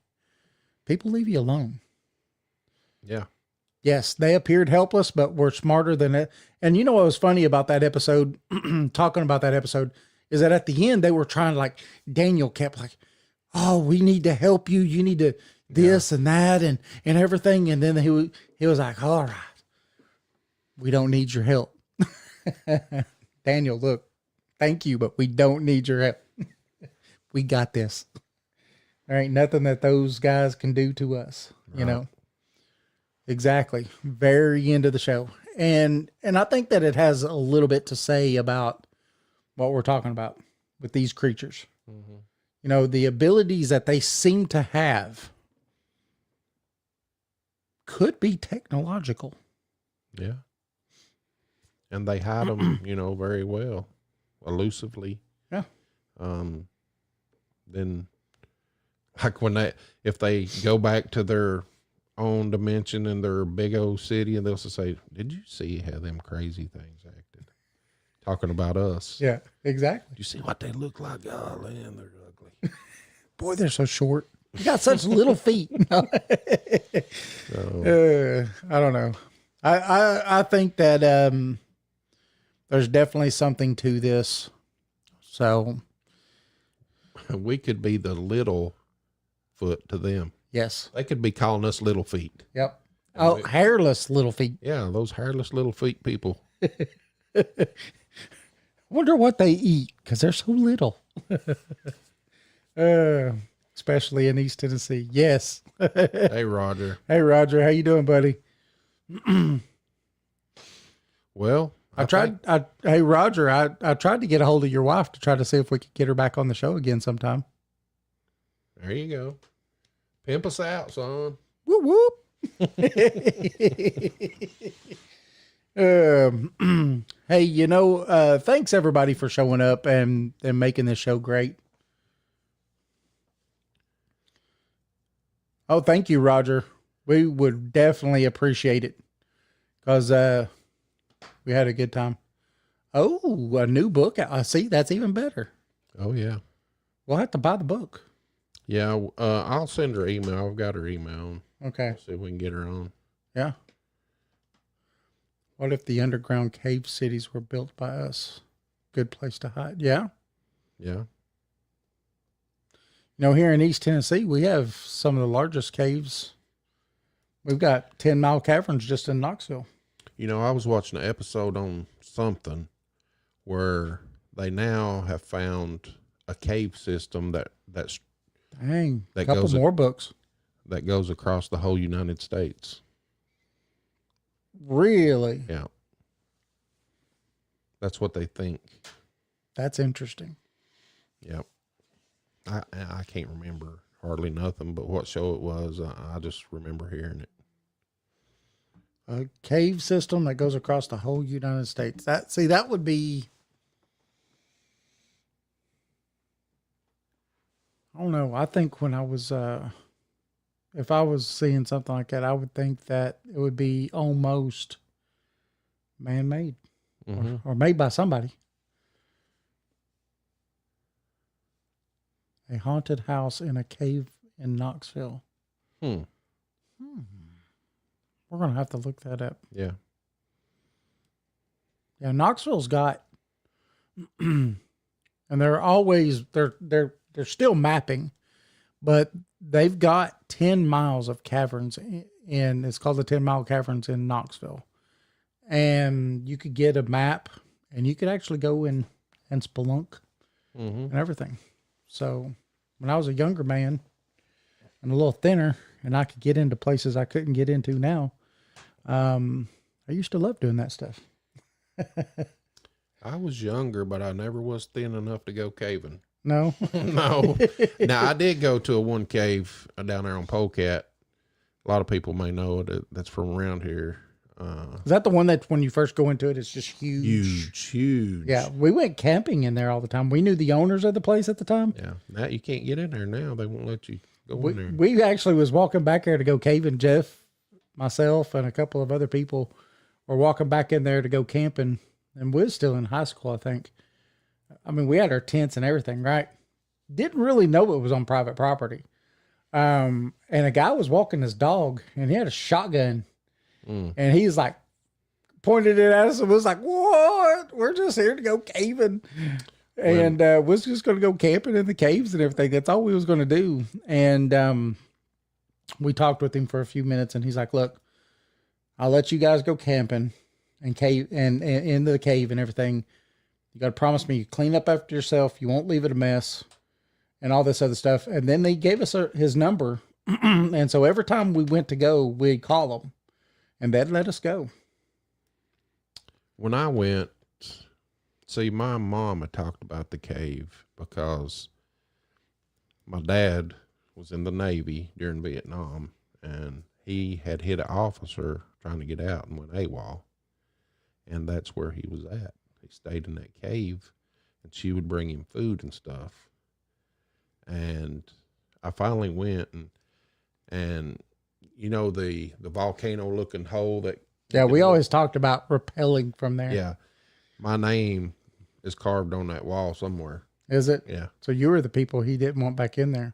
People leave you alone.
Yeah.
Yes, they appeared helpless, but were smarter than it. And you know what was funny about that episode, talking about that episode, is that at the end, they were trying to, like, Daniel kept like, oh, we need to help you. You need to this and that and everything. And then he was like, all right, we don't need your help. Daniel, look, thank you, but we don't need your help. We got this. There ain't nothing that those guys can do to us, you know? Exactly. Very end of the show. And I think that it has a little bit to say about what we're talking about with these creatures. Mm-hmm. You know, the abilities that they seem to have could be technological.
Yeah. And they hide them, you know, very well, elusively.
Yeah.
Then, like if they go back to their own dimension in their big old city, and they'll say, "Did you see how them crazy things acted?" Talking about us.
Yeah, exactly.
You see what they look like? Oh, man, they're ugly.
Boy, they're so short. You got such little feet. I don't know. I think that there's definitely something to this. So
we could be the little foot to them.
Yes.
They could be calling us little feet.
Yep. Oh, hairless little feet.
Yeah, those hairless little feet people.
Wonder what they eat because they're so little. Especially in East Tennessee. Yes.
Hey, Roger.
Hey, Roger. How you doing, buddy?
Well,
hey, Roger, I tried to get a hold of your wife to try to see if we could get her back on the show again sometime.
There you go. Pimp us out, son.
Whoop, whoop. Hey, you know, thanks everybody for showing up and making this show great. Oh, thank you, Roger. We would definitely appreciate it because we had a good time. Oh, a new book. I see. That's even better.
Oh, yeah.
We'll have to buy the book.
Yeah, I'll send her email. I've got her email.
Okay.
See if we can get her on.
Yeah. What if the underground cave cities were built by us? Good place to hide. Yeah.
Yeah.
You know, here in East Tennessee, we have some of the largest caves. We've got 10-mile caverns just in Knoxville.
You know, I was watching an episode on something where they now have found a cave system that's
Dang, a
That
couple
goes
more books.
That goes across the whole United States.
Really?
Yeah. That's what they think.
That's interesting.
Yep. I can't remember hardly nothing but what show it was. I just remember hearing it.
A cave system that goes across the whole United States. That would be, I don't know. I think when I was, if I was seeing something like that, I would think that it would be almost man-made or made by somebody. A haunted house in a cave in Knoxville. We're going to have to look that up.
Yeah.
Yeah, Knoxville's got, and they're always, they're still mapping, but they've got 10 miles of caverns in, it's called the 10-mile caverns in Knoxville. And you could get a map and you could actually go in and spelunk and everything. So when I was a younger man and a little thinner and I could get into places I couldn't get into now, I used to love doing that stuff.
I was younger, but I never was thin enough to go caving.
No?
No. Now, I did go to one cave down there on Polecat. A lot of people may know it. That's from around here.
Is that the one that when you first go into it, it's just huge?
Huge.
Yeah, we went camping in there all the time. We knew the owners of the place at the time.
Yeah. Now you can't get in there now. They won't let you go in there.
We actually was walking back there to go caving. Jeff, myself, and a couple of other people were walking back in there to go camping. And we was still in high school, I think. I mean, we had our tents and everything, right? Didn't really know it was on private property. And a guy was walking his dog, and he had a shotgun. And he's like, pointed it at us and was like, what? We're just here to go caving. And was just going to go camping in the caves and everything. That's all we was going to do. And we talked with him for a few minutes, and he's like, look, I'll let you guys go camping and cave and into the cave and everything. You got to promise me you clean up after yourself. You won't leave it a mess and all this other stuff. And then they gave us his number. And so every time we went to go, we'd call him. And they'd let us go.
When I went, see, my mom had talked about the cave because my dad was in the Navy during Vietnam, and he had hit an officer trying to get out and went AWOL. And that's where he was at. He stayed in that cave, and she would bring him food and stuff. And I finally went, and you know, the volcano looking hole that.
Yeah, we always talked about rappelling from there.
Yeah. My name is carved on that wall somewhere.
Is it?
Yeah.
So you were the people he didn't want back in there.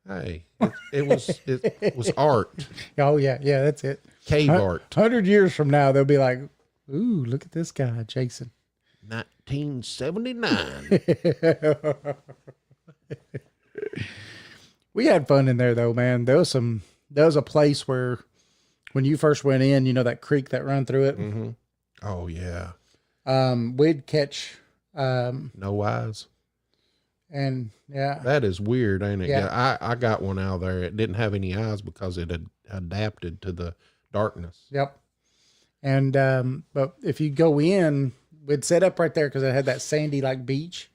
Hey, it was art.
Oh, yeah. Yeah, that's it.
Cave art.
100 years from now, they'll be like, ooh, look at this guy, Jason.
1979.
We had fun in there, though, man. There was a place where when you first went in, you know, that creek that run through it.
Mm-hmm. Oh, yeah.
We'd catch.
No eyes.
And, yeah.
That is weird, ain't it?
Yeah.
I got one out there. It didn't have any eyes because it had adapted to the darkness.
Yep. And, but if you go in, we'd set up right there because it had that sandy like beach.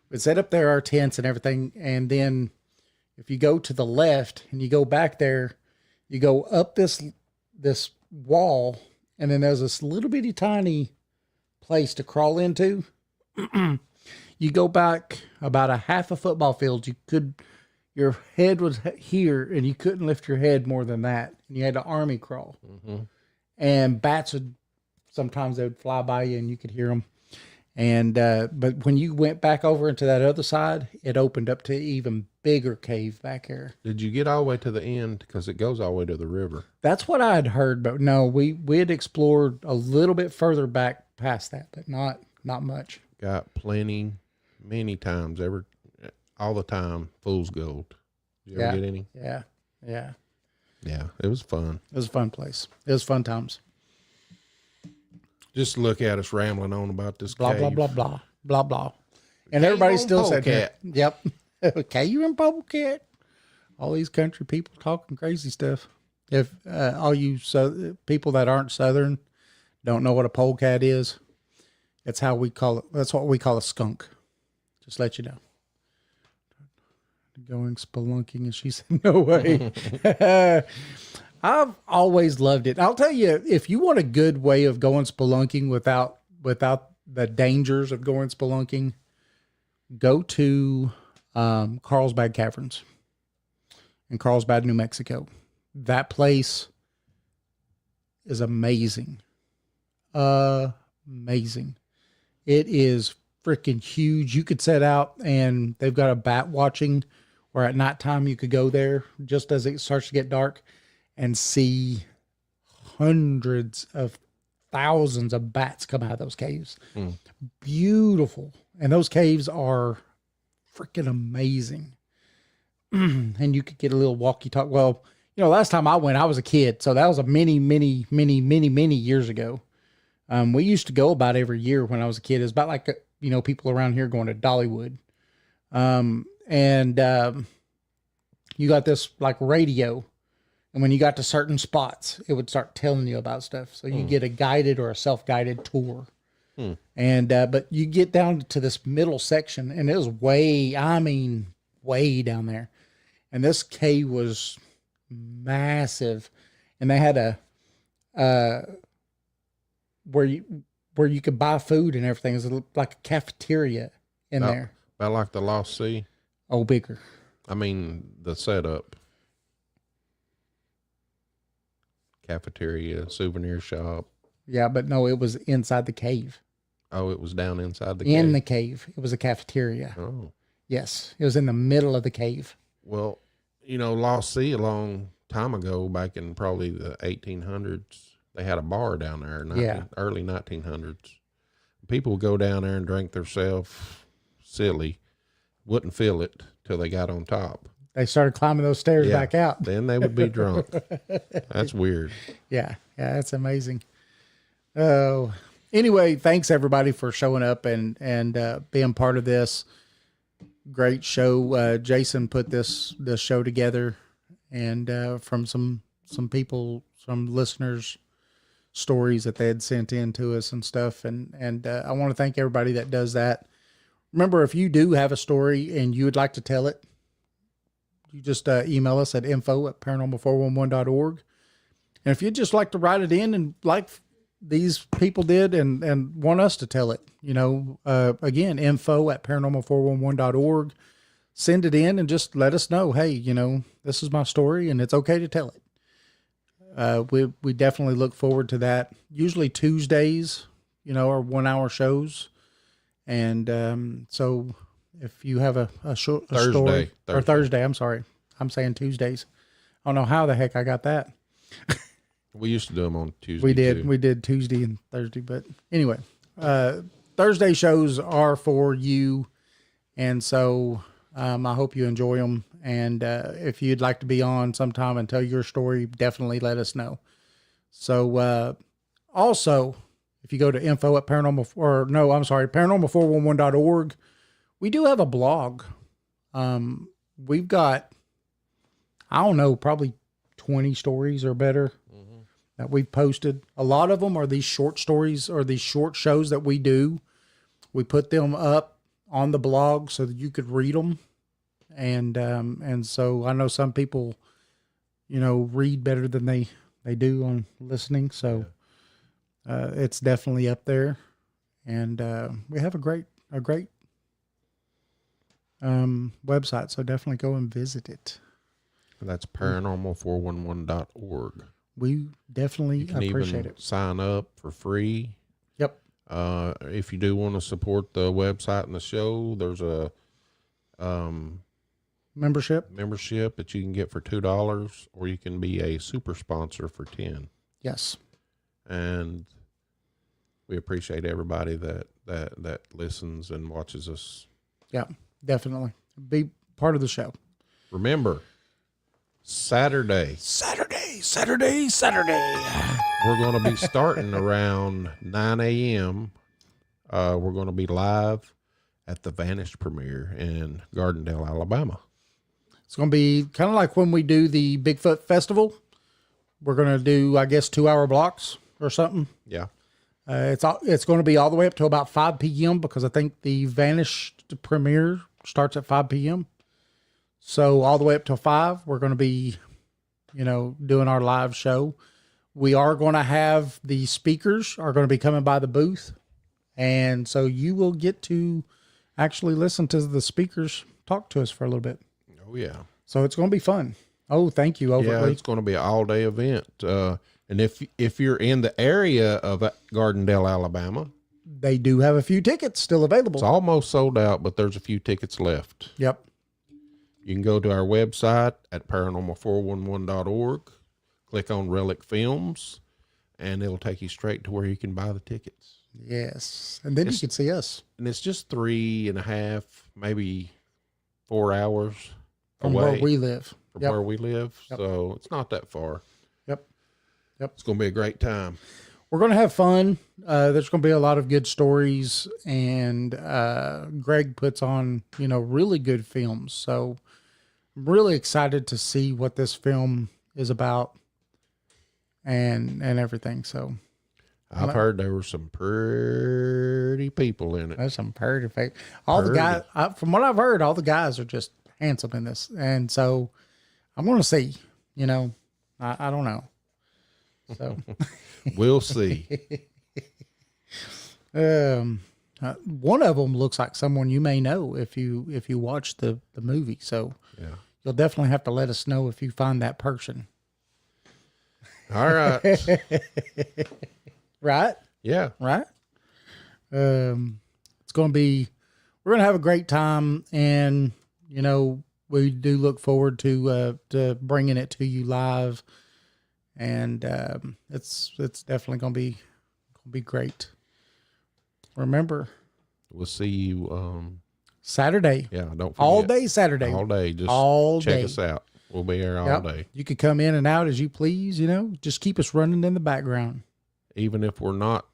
We'd set up there our tents and everything. And then if you go to the left and you go back there, you go up this wall, and then there's this little bitty tiny place to crawl into. You go back about a half a football field. Your head was here, and you couldn't lift your head more than that. And you had to army crawl. Mm-hmm. And bats sometimes they would fly by you, and you could hear them. And but when you went back over into that other side, it opened up to an even bigger cave back here.
Did you get all the way to the end? Because it goes all the way to the river.
That's what I had heard, but no, we had explored a little bit further back past that, but not much.
Got many times, all the time, fool's gold. Did you ever get any?
Yeah.
Yeah, it was fun.
It was a fun place. It was fun times.
Just look at us rambling on about this
blah,
cave.
blah, blah, blah, blah, blah. And everybody still said,
Polecat.
yep. Okay, you in Polecat. All these country people talking crazy stuff. If all you people that aren't Southern don't know what a polecat is, it's how we call it. That's what we call a skunk. Just let you know. Going spelunking, and she said, "No way." I've always loved it. I'll tell you, if you want a good way of going spelunking without the dangers of going spelunking, go to Carlsbad Caverns in Carlsbad, New Mexico. That place is amazing. Amazing. It is freaking huge. You could set out, and they've got a bat watching where at nighttime you could go there just as it starts to get dark and see hundreds of thousands of bats come out of those caves. Beautiful. And those caves are freaking amazing. And you could get a little walkie-talkie. Well, you know, last time I went, I was a kid. So that was a many years ago. We used to go about every year when I was a kid. It's about like, you know, people around here going to Dollywood. You got this like radio. And when you got to certain spots, it would start telling you about stuff. So you get a guided or a self-guided tour. And, but you get down to this middle section, and it was way down there. And this cave was massive. And they had where you could buy food and everything. It was like a cafeteria in there.
About like the Lost Sea?
Oh, bigger.
I mean, the setup. Cafeteria, souvenir shop.
Yeah, but no, it was inside the cave.
Oh, it was down inside the cave?
In the cave. It was a cafeteria.
Oh.
Yes, it was in the middle of the cave.
Well, you know, Lost Sea a long time ago, back in probably the 1800s, they had a bar down there, early 1900s. People would go down there and drink themselves silly, wouldn't feel it till they got on top.
They started climbing those stairs back out.
Then they would be drunk. That's weird.
Yeah, that's amazing. Oh, anyway, thanks everybody for showing up and being part of this great show. Jason put this show together, and from some people, some listeners' stories that they had sent in to us and stuff. And I want to thank everybody that does that. Remember, if you do have a story and you would like to tell it, you just email us at info@paranormal411.org. And if you'd just like to write it in and like these people did and want us to tell it, you know, again, info@paranormal411.org. Send it in and just let us know, hey, you know, this is my story and it's okay to tell it. We definitely look forward to that. Usually Tuesdays, you know, are 1 hour shows. And so if you have a story, or Thursday, I'm sorry, I'm saying Tuesdays. I don't know how the heck I got that.
We used to do them on Tuesday.
We did Tuesday and Thursday, but anyway, Thursday shows are for you. And so, I hope you enjoy them. And, if you'd like to be on sometime and tell your story, definitely let us know. So, also, if you go to paranormal411.org, we do have a blog. We've got, I don't know, probably 20 stories or better that we've posted. A lot of them are these short stories or these short shows that we do. We put them up on the blog so that you could read them. And so I know some people, you know, read better than they do on listening. So, it's definitely up there. And, we have a great website. So definitely go and visit it.
That's paranormal411.org.
We definitely appreciate it.
Sign up for free.
Yep.
If you do want to support the website and the show, there's a membership that you can get for $2, or you can be a super sponsor for $10.
Yes.
And we appreciate everybody that listens and watches us.
Yeah, definitely. Be part of the show.
Remember, Saturday. We're going to be starting around 9 a.m. We're going to be live at the Vanished premiere in Gardendale, Alabama.
It's going to be kind of like when we do the Bigfoot Festival. We're going to do, I guess, 2-hour blocks or something.
Yeah.
It's going to be all the way up to about 5 p.m. because I think the Vanished premiere starts at 5 p.m. So all the way up till 5, we're going to be, doing our live show. We are going to have the speakers are going to be coming by the booth. And so you will get to actually listen to the speakers talk to us for a little bit.
Oh, yeah.
So it's going to be fun. Oh, thank you, Overtley.
Yeah, it's going to be an all-day event. And if you're in the area of Gardendale, Alabama,
they do have a few tickets still available.
It's almost sold out, but there's a few tickets left.
Yep.
You can go to our website at paranormal411.org, click on Relic Films, and it'll take you straight to where you can buy the tickets.
Yes. And then you can see us.
And it's just 3.5, maybe 4 hours
from
away
where we live.
From where we live. Yep. So it's not that far.
Yep.
It's going to be a great time.
We're going to have fun. There's going to be a lot of good stories, and Greg puts on, really good films. So I'm really excited to see what this film is about and everything. So
I've heard there were some pretty people in it.
There's some pretty people. The guys, from what I've heard, all the guys are just handsome in this. And so I'm going to see, I don't know. So
we'll see.
One of them looks like someone you may know if you watch the movie. So
yeah,
you'll definitely have to let us know if you find that person.
All right.
Right?
Yeah.
Right? It's going to be, we're going to have a great time, and we do look forward to bringing it to you live. And it's definitely going to be great. Remember,
we'll see you
Saturday.
Yeah, don't forget.
All day Saturday.
All day. Just
all
check
day.
us out. We'll be here all day.
You could come in and out as you please, just keep us running in the background.
Even if we're not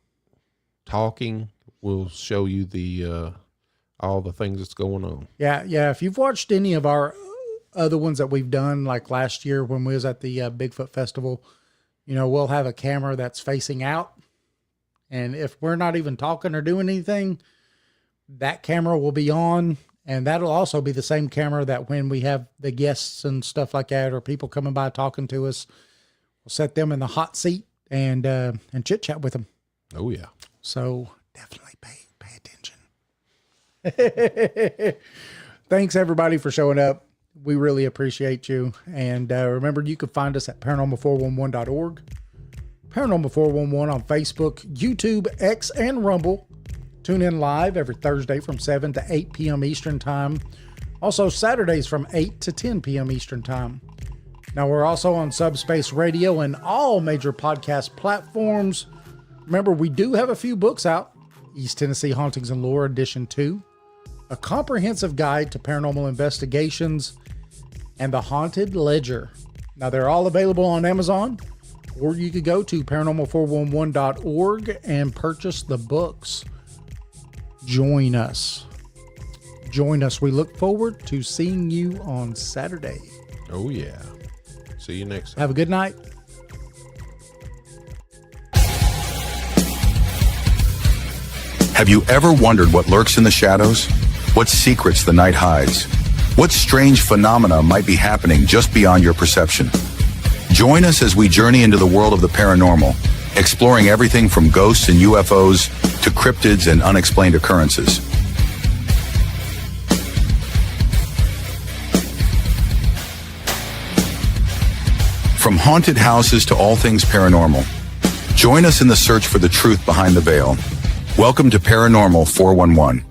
talking, we'll show you the all the things that's going on.
Yeah. If you've watched any of our other ones that we've done, like last year when we was at the Bigfoot Festival, we'll have a camera that's facing out. And if we're not even talking or doing anything, that camera will be on. And that'll also be the same camera that when we have the guests and stuff like that, or people coming by talking to us, we'll set them in the hot seat and chit chat with them.
Oh yeah.
So definitely pay attention. Thanks everybody for showing up. We really appreciate you. And remember, you can find us at paranormal411.org, Paranormal 411 on Facebook, YouTube, X, and Rumble. Tune in live every Thursday from 7 to 8 p.m. Eastern Time. Also Saturdays from 8 to 10 p.m. Eastern Time. Now we're also on Subspace Radio and all major podcast platforms. Remember, we do have a few books out. East Tennessee Hauntings and Lore Edition 2, A Comprehensive Guide to Paranormal Investigations, and The Haunted Ledger. Now they're all available on Amazon, or you could go to paranormal411.org and purchase the books. Join us. We look forward to seeing you on Saturday.
Oh yeah. See you next time.
Have a good night.
Have you ever wondered what lurks in the shadows? What secrets the night hides? What strange phenomena might be happening just beyond your perception? Join us as we journey into the world of the paranormal, exploring everything from ghosts and UFOs to cryptids and unexplained occurrences. From haunted houses to all things paranormal, join us in the search for the truth behind the veil. Welcome to Paranormal 411.